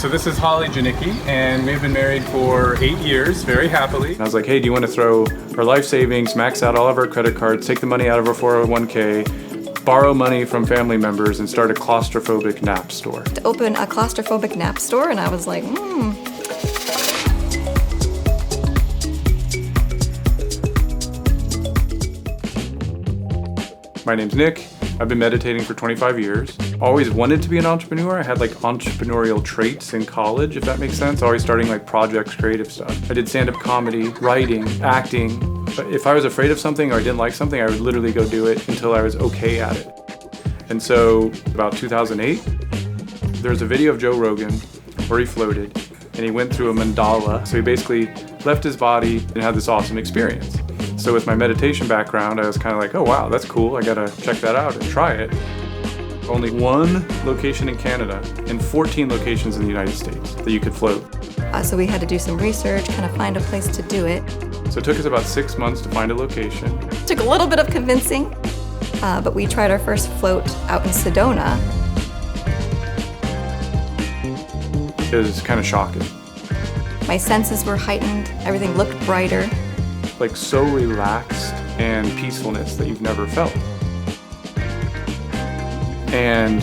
So this is Holly Janicki, and we've been married for 8 years, very happily. I was like, hey, do you want to throw our life savings, max out all of our credit cards, take the money out of our 401k, borrow money from family members, and start a claustrophobic nap store? To open a claustrophobic nap store, and I was like, My name's Nick. I've been meditating for 25 years. Always wanted to be an entrepreneur. I had like entrepreneurial traits in college, if that makes sense. Always starting like projects, creative stuff. I did stand-up comedy, writing, acting. But if I was afraid of something or I didn't like something, I would literally go do it until I was okay at it. And so about 2008, there's a video of Joe Rogan where he floated and he went through a mandala. So he basically left his body and had this awesome experience. So with my meditation background, I was kind of like, oh wow, that's cool. I gotta check that out and try it. Only one location in Canada and 14 locations in the United States that you could float. so we had to do some research, kind of find a place to do it. So it took us about 6 months to find a location. Took a little bit of convincing, but we tried our first float out in Sedona. It was kind of shocking. My senses were heightened, everything looked brighter. Like so relaxed and peacefulness that you've never felt. And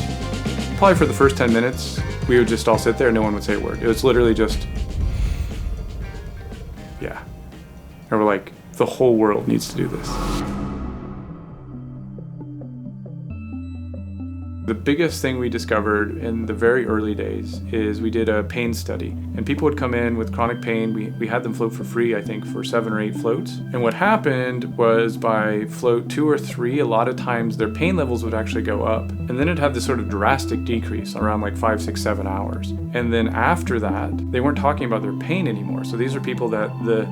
probably for the first 10 minutes, we would just all sit there and no one would say a word. It was literally just, yeah. And we're like, the whole world needs to do this. The biggest thing we discovered in the very early days is we did a pain study, and people would come in with chronic pain. We had them float for free, I think, for 7 or 8 floats. And what happened was by float 2 or 3, a lot of times their pain levels would actually go up. And then it'd have this sort of drastic decrease around like 5, 6, 7 hours. And then after that, they weren't talking about their pain anymore. So these are people that the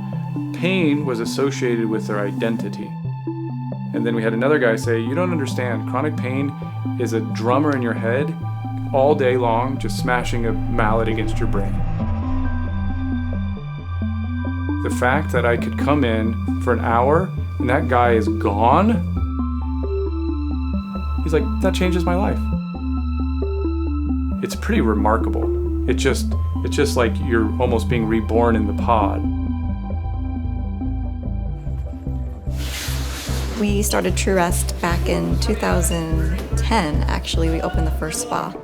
pain was associated with their identity. And then we had another guy say, you don't understand, chronic pain is a drummer in your head all day long, just smashing a mallet against your brain. The fact that I could come in for an hour and that guy is gone, he's like, that changes my life. It's pretty remarkable. It's just like you're almost being reborn in the pod. We started True Rest back in 2010, actually. We opened the first spa.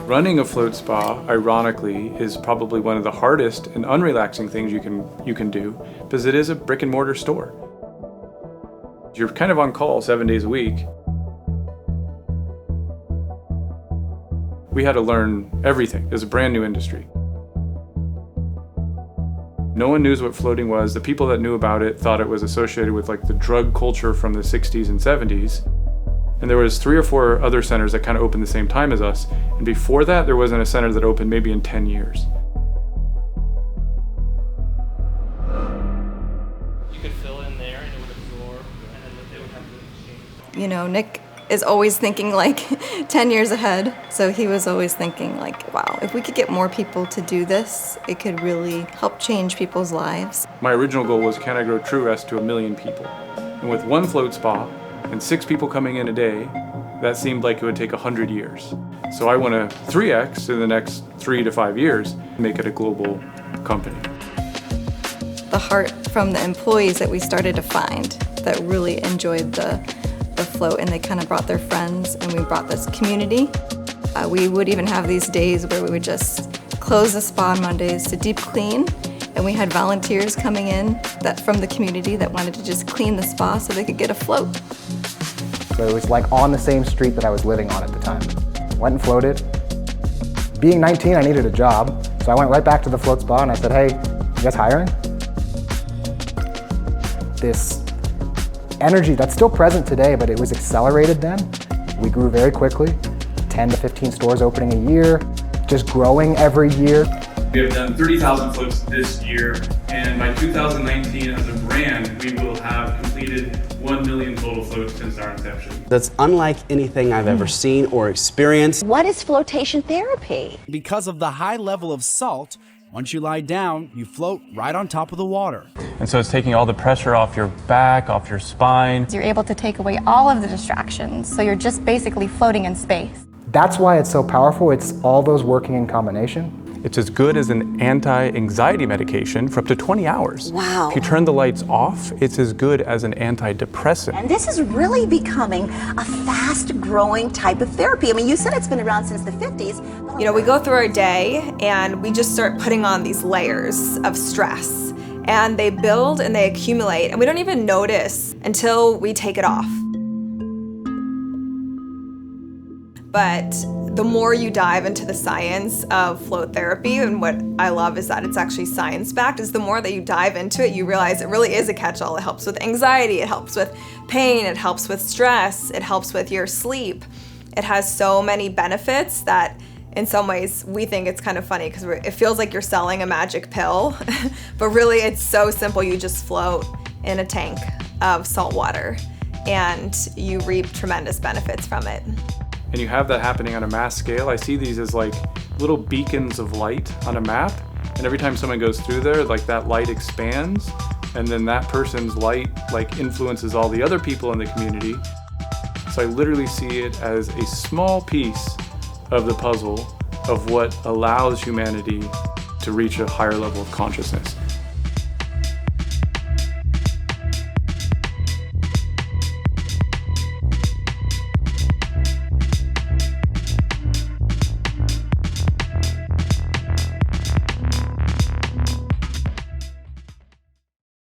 Running a float spa, ironically, is probably one of the hardest and unrelaxing things you can do, because it is a brick and mortar store. You're kind of on call 7 days a week. We had to learn everything. It was a brand new industry. No one knew what floating was. The people that knew about it thought it was associated with like the drug culture from the 60s and 70s. And there was 3 or 4 other centers that kind of opened the same time as us. And before that, there wasn't a center that opened maybe in 10 years. You could fill in there and it would absorb, and then they would have to exchange. You know, Nick is always thinking like 10 years ahead. So he was always thinking like, wow, if we could get more people to do this, it could really help change people's lives. My original goal was, can I grow True Rest to 1 million people? And with 1 float spa and 6 people coming in a day, that seemed like it would take 100 years. So I want to 3x in the next 3 to 5 years, make it a global company. The heart from the employees that we started to find that really enjoyed the float, and they kind of brought their friends, and we brought this community. We would even have these days where we would just close the spa on Mondays to deep clean, and we had volunteers coming in from the community that wanted to just clean the spa so they could get a float. So it was like on the same street that I was living on at the time. Went and floated. Being 19, I needed a job, so I went right back to the float spa and I said, hey, you guys hiring? This energy that's still present today, but it was accelerated then. We grew very quickly, 10 to 15 stores opening a year, just growing every year. We have done 30,000 floats this year, and by 2019 as a brand, we will have completed 1 million total floats since our inception. That's unlike anything I've ever seen or experienced. What is flotation therapy? Because of the high level of salt, once you lie down, you float right on top of the water. And so it's taking all the pressure off your back, off your spine. You're able to take away all of the distractions, so you're just basically floating in space. That's why it's so powerful. It's all those working in combination. It's as good as an anti-anxiety medication for up to 20 hours. Wow. If you turn the lights off, it's as good as an antidepressant. And this is really becoming a fast-growing type of therapy. I mean, you said it's been around since the 50s. But You know, we go through our day and we just start putting on these layers of stress. And they build and they accumulate, and we don't even notice until we take it off. But the more you dive into the science of float therapy, and what I love is that it's actually science-backed, is the more that you dive into it, you realize it really is a catch-all. It helps with anxiety, it helps with pain, it helps with stress, it helps with your sleep. It has so many benefits that in some ways we think it's kind of funny because it feels like you're selling a magic pill, but really it's so simple. You just float in a tank of salt water and you reap tremendous benefits from it. And you have that happening on a mass scale. I see these as like little beacons of light on a map. And every time someone goes through there, like that light expands. And then that person's light like influences all the other people in the community. So I literally see it as a small piece of the puzzle of what allows humanity to reach a higher level of consciousness.